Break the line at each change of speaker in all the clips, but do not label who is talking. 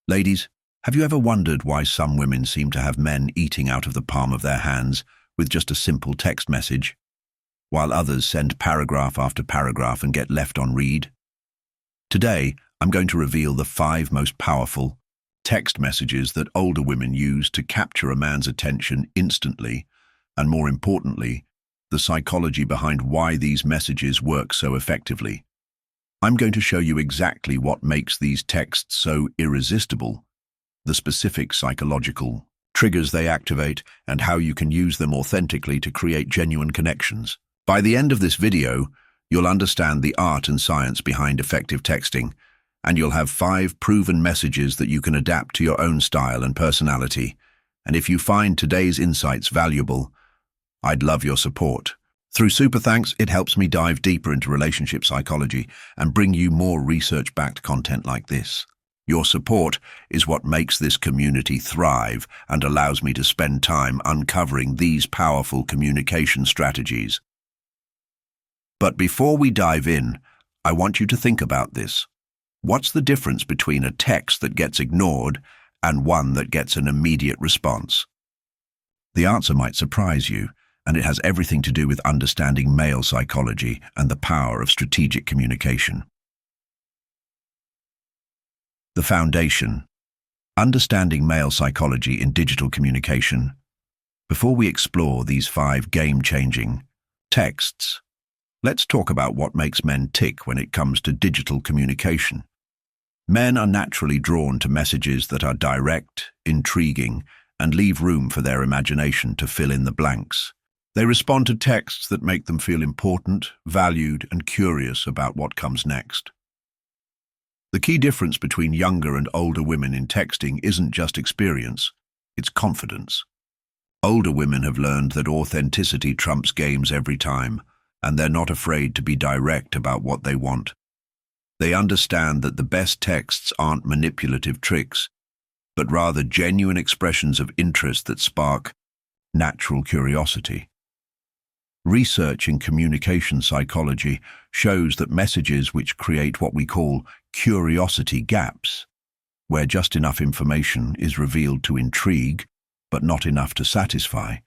Ladies, have you ever wondered why some women seem to have men eating out of the palm of their hands with just a simple text message, while others send paragraph after paragraph and get left on read? Today, I'm going to reveal the 5 most powerful text messages that older women use to capture a man's attention instantly, and more importantly, the psychology behind why these messages work so effectively. I'm going to show you exactly what makes these texts so irresistible, the specific psychological triggers they activate, and how you can use them authentically to create genuine connections. By the end of this video, you'll understand the art and science behind effective texting, and you'll have 5 proven messages that you can adapt to your own style and personality. And if you find today's insights valuable, I'd love your support. Through Super Thanks, it helps me dive deeper into relationship psychology and bring you more research-backed content like this. Your support is what makes this community thrive and allows me to spend time uncovering these powerful communication strategies. But before we dive in, I want you to think about this. What's the difference between a text that gets ignored and one that gets an immediate response? The answer might surprise you, and it has everything to do with understanding male psychology and the power of strategic communication. The foundation: understanding male psychology in digital communication. Before we explore these 5 game-changing texts, let's talk about what makes men tick when it comes to digital communication. Men are naturally drawn to messages that are direct, intriguing, and leave room for their imagination to fill in the blanks. They respond to texts that make them feel important, valued, and curious about what comes next. The key difference between younger and older women in texting isn't just experience, it's confidence. Older women have learned that authenticity trumps games every time, and they're not afraid to be direct about what they want. They understand that the best texts aren't manipulative tricks, but rather genuine expressions of interest that spark natural curiosity. Research in communication psychology shows that messages which create what we call curiosity gaps, where just enough information is revealed to intrigue, but not enough to satisfy,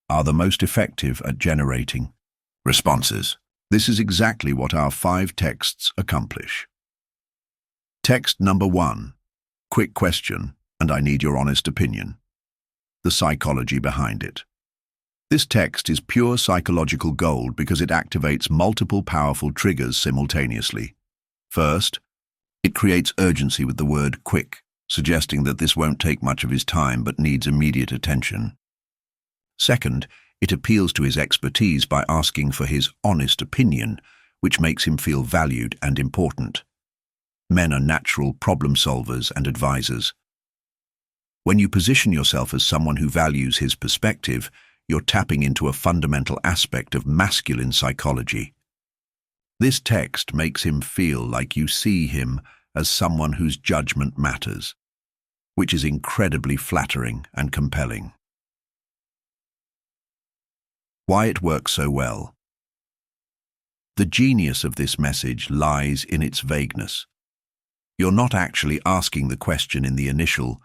are the most effective at generating responses. This is exactly what our 5 texts accomplish. Text number 1. Quick question, and I need your honest opinion. The psychology behind it. This text is pure psychological gold because it activates multiple powerful triggers simultaneously. First, it creates urgency with the word quick, suggesting that this won't take much of his time but needs immediate attention. Second, it appeals to his expertise by asking for his honest opinion, which makes him feel valued and important. Men are natural problem solvers and advisors. When you position yourself as someone who values his perspective, you're tapping into a fundamental aspect of masculine psychology. This text makes him feel like you see him as someone whose judgment matters, which is incredibly flattering and compelling. Why it works so well. The genius of this message lies in its vagueness. You're not actually asking the question in the initial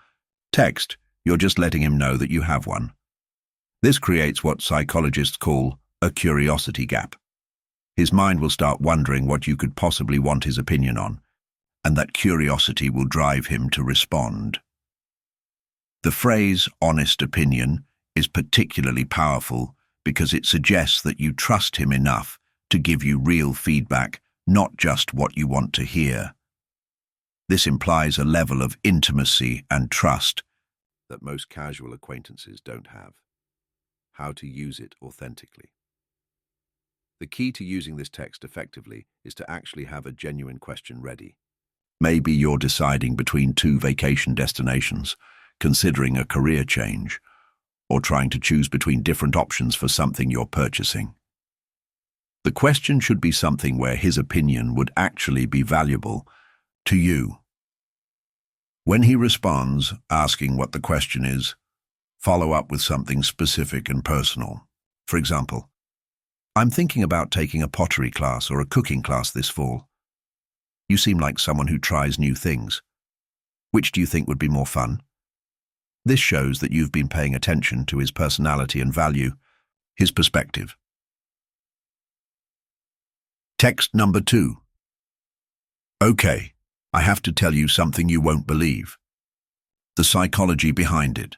text, you're just letting him know that you have one. This creates what psychologists call a curiosity gap. His mind will start wondering what you could possibly want his opinion on, and that curiosity will drive him to respond. The phrase honest opinion is particularly powerful because it suggests that you trust him enough to give you real feedback, not just what you want to hear. This implies a level of intimacy and trust that most casual acquaintances don't have. How to use it authentically. The key to using this text effectively is to actually have a genuine question ready. Maybe you're deciding between 2 vacation destinations, considering a career change, or trying to choose between different options for something you're purchasing. The question should be something where his opinion would actually be valuable to you. When he responds, asking what the question is, follow up with something specific and personal. For example, I'm thinking about taking a pottery class or a cooking class this fall. You seem like someone who tries new things. Which do you think would be more fun? This shows that you've been paying attention to his personality and value, his perspective. Text number 2. Okay, I have to tell you something you won't believe. The psychology behind it.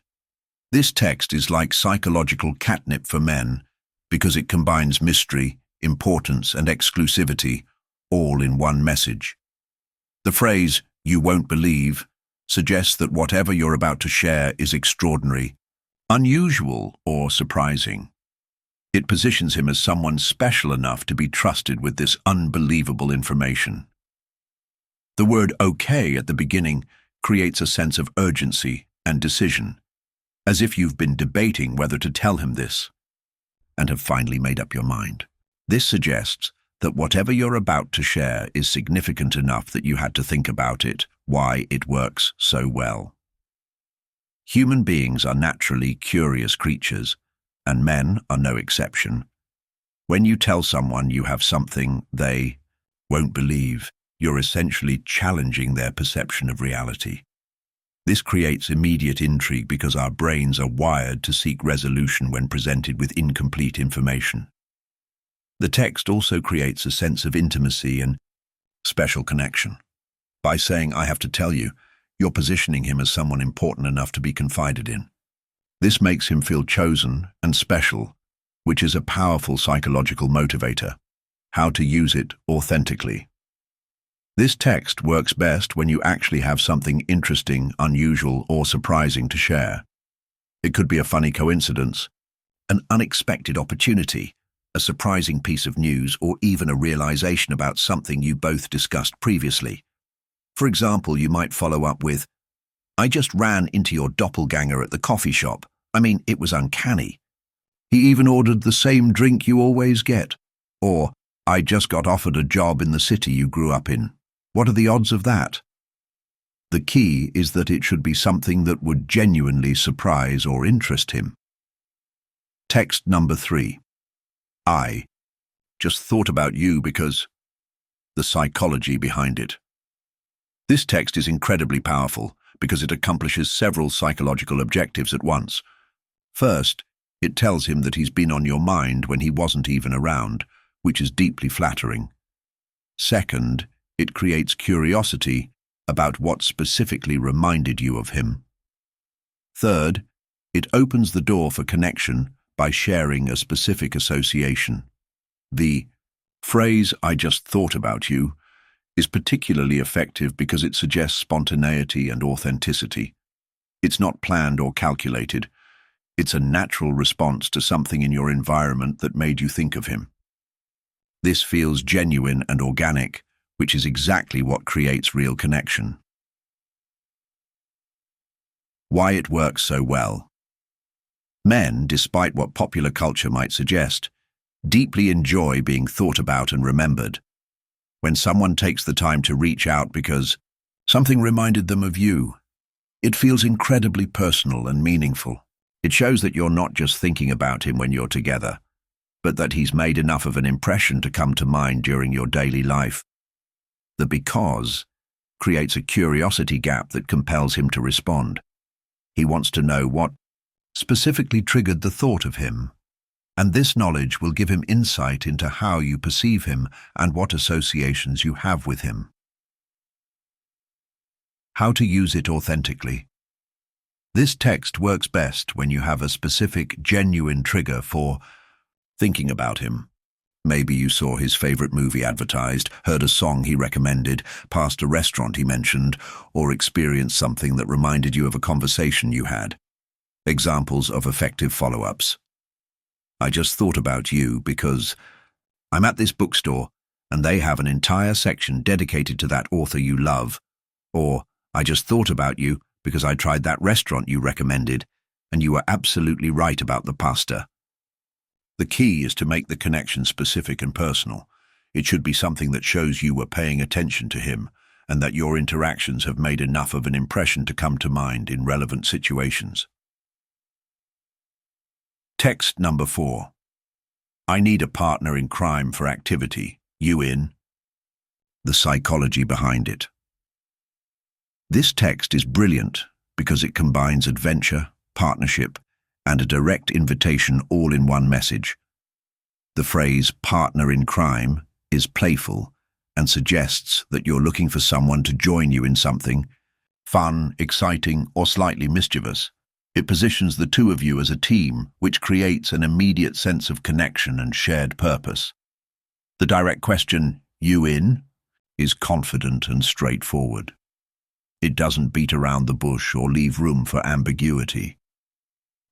This text is like psychological catnip for men because it combines mystery, importance, and exclusivity all in one message. The phrase, "you won't believe," suggests that whatever you're about to share is extraordinary, unusual, or surprising. It positions him as someone special enough to be trusted with this unbelievable information. The word "okay" at the beginning creates a sense of urgency and decision, as if you've been debating whether to tell him this and have finally made up your mind. This suggests that whatever you're about to share is significant enough that you had to think about it, why it works so well. Human beings are naturally curious creatures, and men are no exception. When you tell someone you have something they won't believe, you're essentially challenging their perception of reality. This creates immediate intrigue because our brains are wired to seek resolution when presented with incomplete information. The text also creates a sense of intimacy and special connection. By saying, "I have to tell you," you're positioning him as someone important enough to be confided in. This makes him feel chosen and special, which is a powerful psychological motivator. How to use it authentically. This text works best when you actually have something interesting, unusual, or surprising to share. It could be a funny coincidence, an unexpected opportunity, a surprising piece of news, or even a realization about something you both discussed previously. For example, you might follow up with, "I just ran into your doppelganger at the coffee shop. I mean, it was uncanny. He even ordered the same drink you always get." Or, "I just got offered a job in the city you grew up in. What are the odds of that?" The key is that it should be something that would genuinely surprise or interest him. Text number 3. I just thought about you because the psychology behind it. This text is incredibly powerful because it accomplishes several psychological objectives at once. First, it tells him that he's been on your mind when he wasn't even around, which is deeply flattering. Second, it creates curiosity about what specifically reminded you of him. Third, it opens the door for connection by sharing a specific association. The phrase, "I just thought about you," is particularly effective because it suggests spontaneity and authenticity. It's not planned or calculated. It's a natural response to something in your environment that made you think of him. This feels genuine and organic, which is exactly what creates real connection. Why it works so well. Men, despite what popular culture might suggest, deeply enjoy being thought about and remembered. When someone takes the time to reach out because something reminded them of you, it feels incredibly personal and meaningful. It shows that you're not just thinking about him when you're together, but that he's made enough of an impression to come to mind during your daily life. The "because" creates a curiosity gap that compels him to respond. He wants to know what specifically triggered the thought of him, and this knowledge will give him insight into how you perceive him and what associations you have with him. How to use it authentically. This text works best when you have a specific, genuine trigger for thinking about him. Maybe you saw his favorite movie advertised, heard a song he recommended, passed a restaurant he mentioned, or experienced something that reminded you of a conversation you had. Examples of effective follow-ups. "I just thought about you because I'm at this bookstore and they have an entire section dedicated to that author you love." Or, "I just thought about you because I tried that restaurant you recommended and you were absolutely right about the pasta." The key is to make the connection specific and personal. It should be something that shows you were paying attention to him and that your interactions have made enough of an impression to come to mind in relevant situations. Text number 4. I need a partner in crime for activity. You in? The psychology behind it. This text is brilliant because it combines adventure, partnership, and a direct invitation all in one message. The phrase partner in crime is playful and suggests that you're looking for someone to join you in something fun, exciting, or slightly mischievous. It positions the two of you as a team, which creates an immediate sense of connection and shared purpose. The direct question, "You in?" is confident and straightforward. It doesn't beat around the bush or leave room for ambiguity.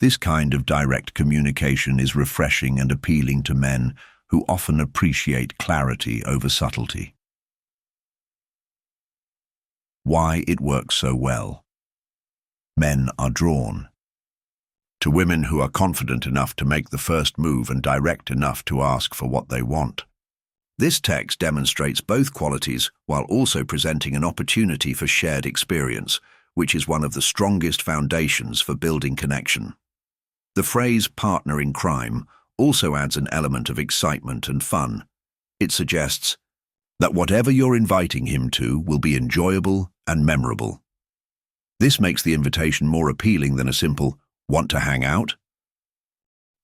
This kind of direct communication is refreshing and appealing to men who often appreciate clarity over subtlety. Why it works so well. Men are drawn to women who are confident enough to make the first move and direct enough to ask for what they want. This text demonstrates both qualities while also presenting an opportunity for shared experience, which is one of the strongest foundations for building connection. The phrase partner in crime also adds an element of excitement and fun. It suggests that whatever you're inviting him to will be enjoyable and memorable. This makes the invitation more appealing than a simple, "Want to hang out?"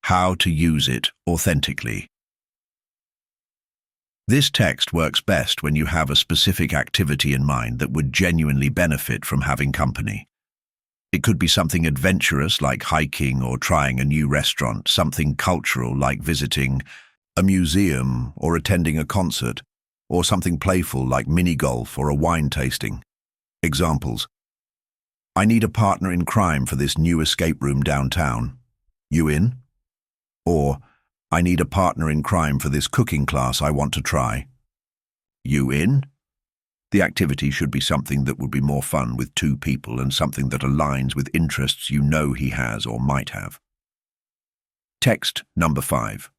How to use it authentically. This text works best when you have a specific activity in mind that would genuinely benefit from having company. It could be something adventurous like hiking or trying a new restaurant, something cultural like visiting a museum or attending a concert, or something playful like mini-golf or a wine tasting. Examples: "I need a partner in crime for this new escape room downtown. You in?" Or, "I need a partner in crime for this cooking class I want to try. You in?" The activity should be something that would be more fun with two people and something that aligns with interests you know he has or might have. Text number 5.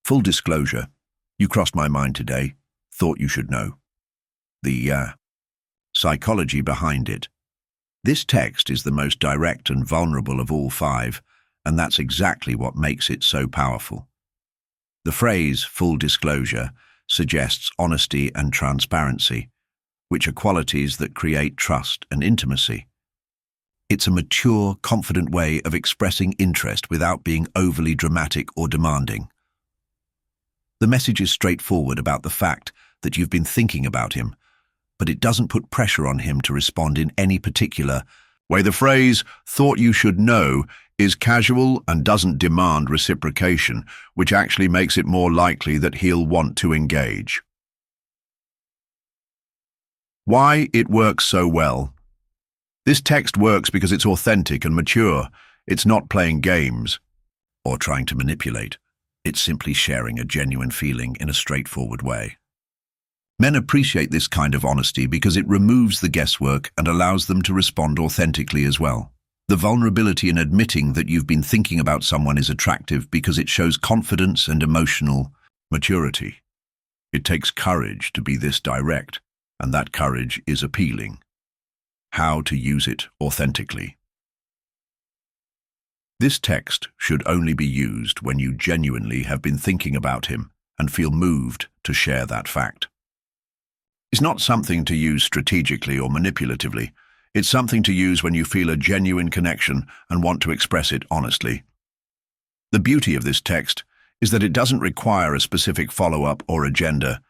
Full disclosure. You crossed my mind today. Thought you should know. The psychology behind it. This text is the most direct and vulnerable of all 5, and that's exactly what makes it so powerful. The phrase full disclosure suggests honesty and transparency, which are qualities that create trust and intimacy. It's a mature, confident way of expressing interest without being overly dramatic or demanding. The message is straightforward about the fact that you've been thinking about him, but it doesn't put pressure on him to respond in any particular way. The phrase "thought you should know" is casual and doesn't demand reciprocation, which actually makes it more likely that he'll want to engage. Why it works so well. This text works because it's authentic and mature. It's not playing games or trying to manipulate. It's simply sharing a genuine feeling in a straightforward way. Men appreciate this kind of honesty because it removes the guesswork and allows them to respond authentically as well. The vulnerability in admitting that you've been thinking about someone is attractive because it shows confidence and emotional maturity. It takes courage to be this direct, and that courage is appealing. How to use it authentically. This text should only be used when you genuinely have been thinking about him and feel moved to share that fact. It's not something to use strategically or manipulatively. It's something to use when you feel a genuine connection and want to express it honestly. The beauty of this text is that it doesn't require a specific follow-up or agenda.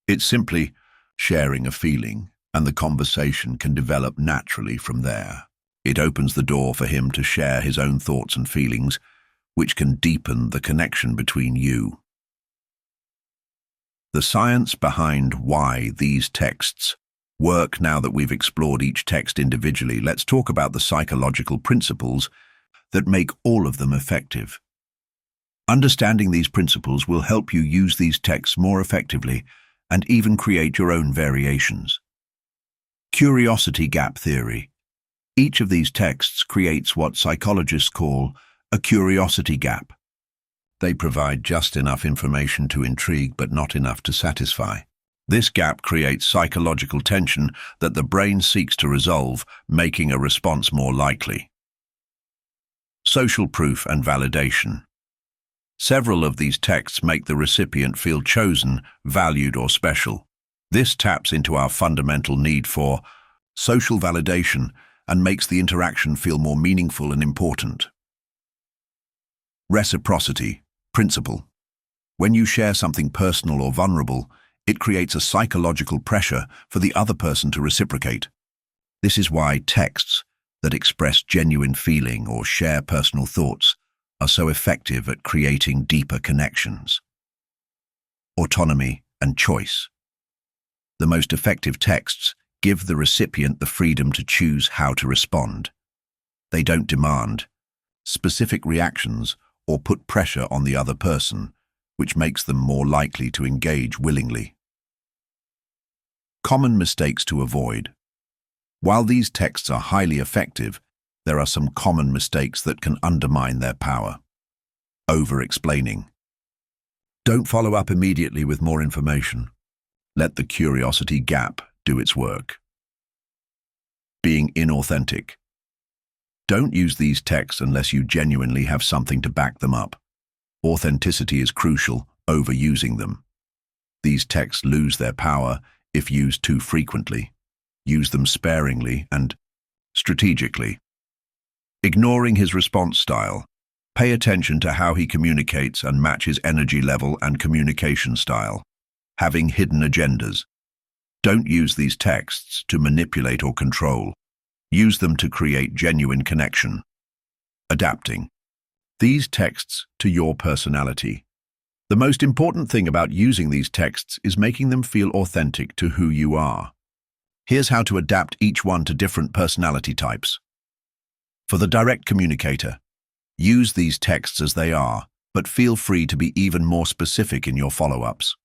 It's simply sharing a feeling, and the conversation can develop naturally from there. It opens the door for him to share his own thoughts and feelings, which can deepen the connection between you. The science behind why these texts work. Now that we've explored each text individually, let's talk about the psychological principles that make all of them effective. Understanding these principles will help you use these texts more effectively and even create your own variations. Curiosity gap theory. Each of these texts creates what psychologists call a curiosity gap. They provide just enough information to intrigue but not enough to satisfy. This gap creates psychological tension that the brain seeks to resolve, making a response more likely. Social proof and validation. Several of these texts make the recipient feel chosen, valued, or special. This taps into our fundamental need for social validation, and makes the interaction feel more meaningful and important. Reciprocity principle. When you share something personal or vulnerable, it creates a psychological pressure for the other person to reciprocate. This is why texts that express genuine feeling or share personal thoughts are so effective at creating deeper connections. Autonomy and choice. The most effective texts give the recipient the freedom to choose how to respond. They don't demand specific reactions or put pressure on the other person, which makes them more likely to engage willingly. Common mistakes to avoid. While these texts are highly effective, there are some common mistakes that can undermine their power. Over-explaining. Don't follow up immediately with more information. Let the curiosity gap do its work. Being inauthentic. Don't use these texts unless you genuinely have something to back them up. Authenticity is crucial, overusing them. These texts lose their power if used too frequently. Use them sparingly and strategically. Ignoring his response style. Pay attention to how he communicates and match his energy level and communication style. Having hidden agendas. Don't use these texts to manipulate or control. Use them to create genuine connection. Adapting these texts to your personality. The most important thing about using these texts is making them feel authentic to who you are. Here's how to adapt each one to different personality types. For the direct communicator, use these texts as they are, but feel free to be even more specific in your follow-ups.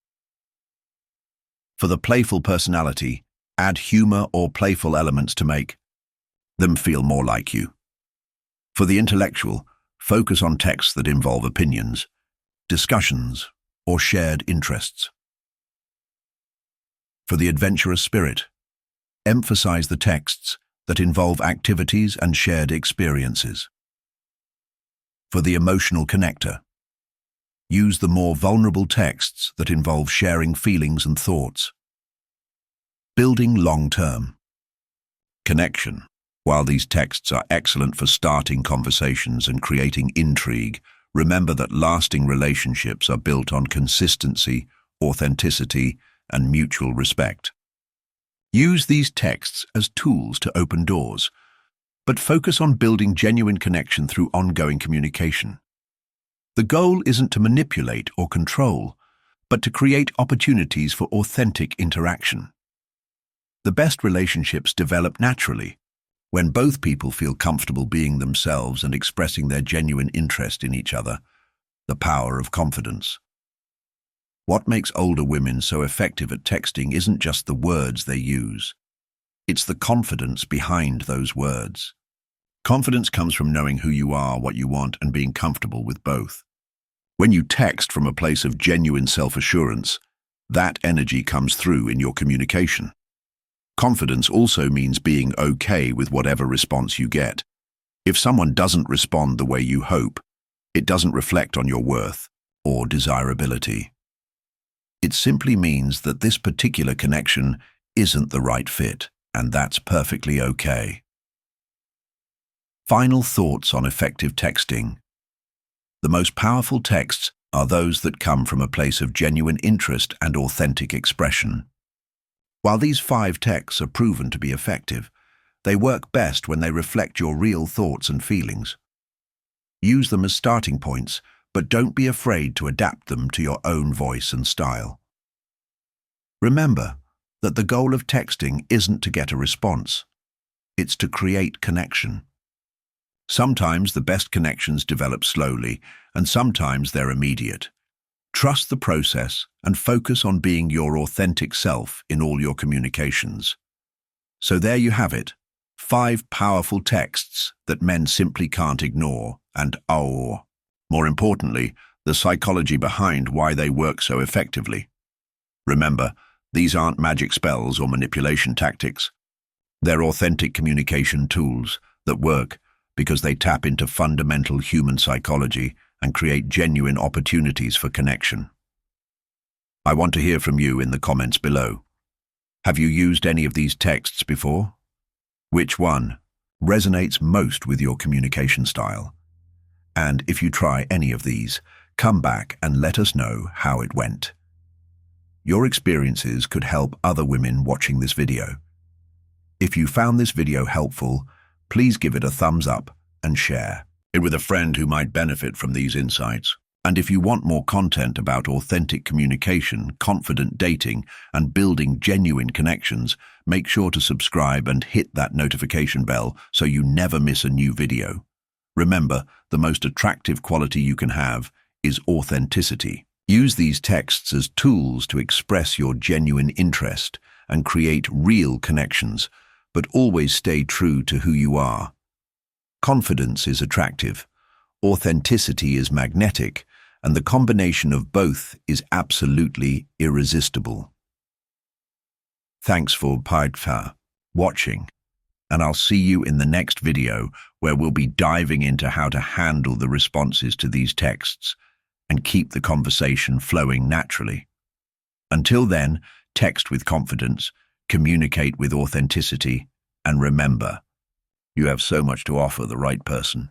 For the playful personality, add humor or playful elements to make them feel more like you. For the intellectual, focus on texts that involve opinions, discussions, or shared interests. For the adventurous spirit, emphasize the texts that involve activities and shared experiences. For the emotional connector, use the more vulnerable texts that involve sharing feelings and thoughts. Building long-term connection. While these texts are excellent for starting conversations and creating intrigue, remember that lasting relationships are built on consistency, authenticity, and mutual respect. Use these texts as tools to open doors, but focus on building genuine connection through ongoing communication. The goal isn't to manipulate or control, but to create opportunities for authentic interaction. The best relationships develop naturally, when both people feel comfortable being themselves and expressing their genuine interest in each other. The power of confidence. What makes older women so effective at texting isn't just the words they use. It's the confidence behind those words. Confidence comes from knowing who you are, what you want, and being comfortable with both. When you text from a place of genuine self-assurance, that energy comes through in your communication. Confidence also means being okay with whatever response you get. If someone doesn't respond the way you hope, it doesn't reflect on your worth or desirability. It simply means that this particular connection isn't the right fit, and that's perfectly okay. Final thoughts on effective texting. The most powerful texts are those that come from a place of genuine interest and authentic expression. While these 5 texts are proven to be effective, they work best when they reflect your real thoughts and feelings. Use them as starting points, but don't be afraid to adapt them to your own voice and style. Remember that the goal of texting isn't to get a response. It's to create connection. Sometimes the best connections develop slowly, and sometimes they're immediate. Trust the process and focus on being your authentic self in all your communications. So there you have it, 5 powerful texts that men simply can't ignore, and more importantly, the psychology behind why they work so effectively. Remember, these aren't magic spells or manipulation tactics. They're authentic communication tools that work because they tap into fundamental human psychology and create genuine opportunities for connection. I want to hear from you in the comments below. Have you used any of these texts before? Which one resonates most with your communication style? And if you try any of these, come back and let us know how it went. Your experiences could help other women watching this video. If you found this video helpful, please give it a thumbs up and share it with a friend who might benefit from these insights. And if you want more content about authentic communication, confident dating, and building genuine connections, make sure to subscribe and hit that notification bell so you never miss a new video. Remember, the most attractive quality you can have is authenticity. Use these texts as tools to express your genuine interest and create real connections, but always stay true to who you are. Confidence is attractive, authenticity is magnetic, and the combination of both is absolutely irresistible. Thanks for watching, and I'll see you in the next video where we'll be diving into how to handle the responses to these texts and keep the conversation flowing naturally. Until then, text with confidence, communicate with authenticity, and remember, you have so much to offer the right person.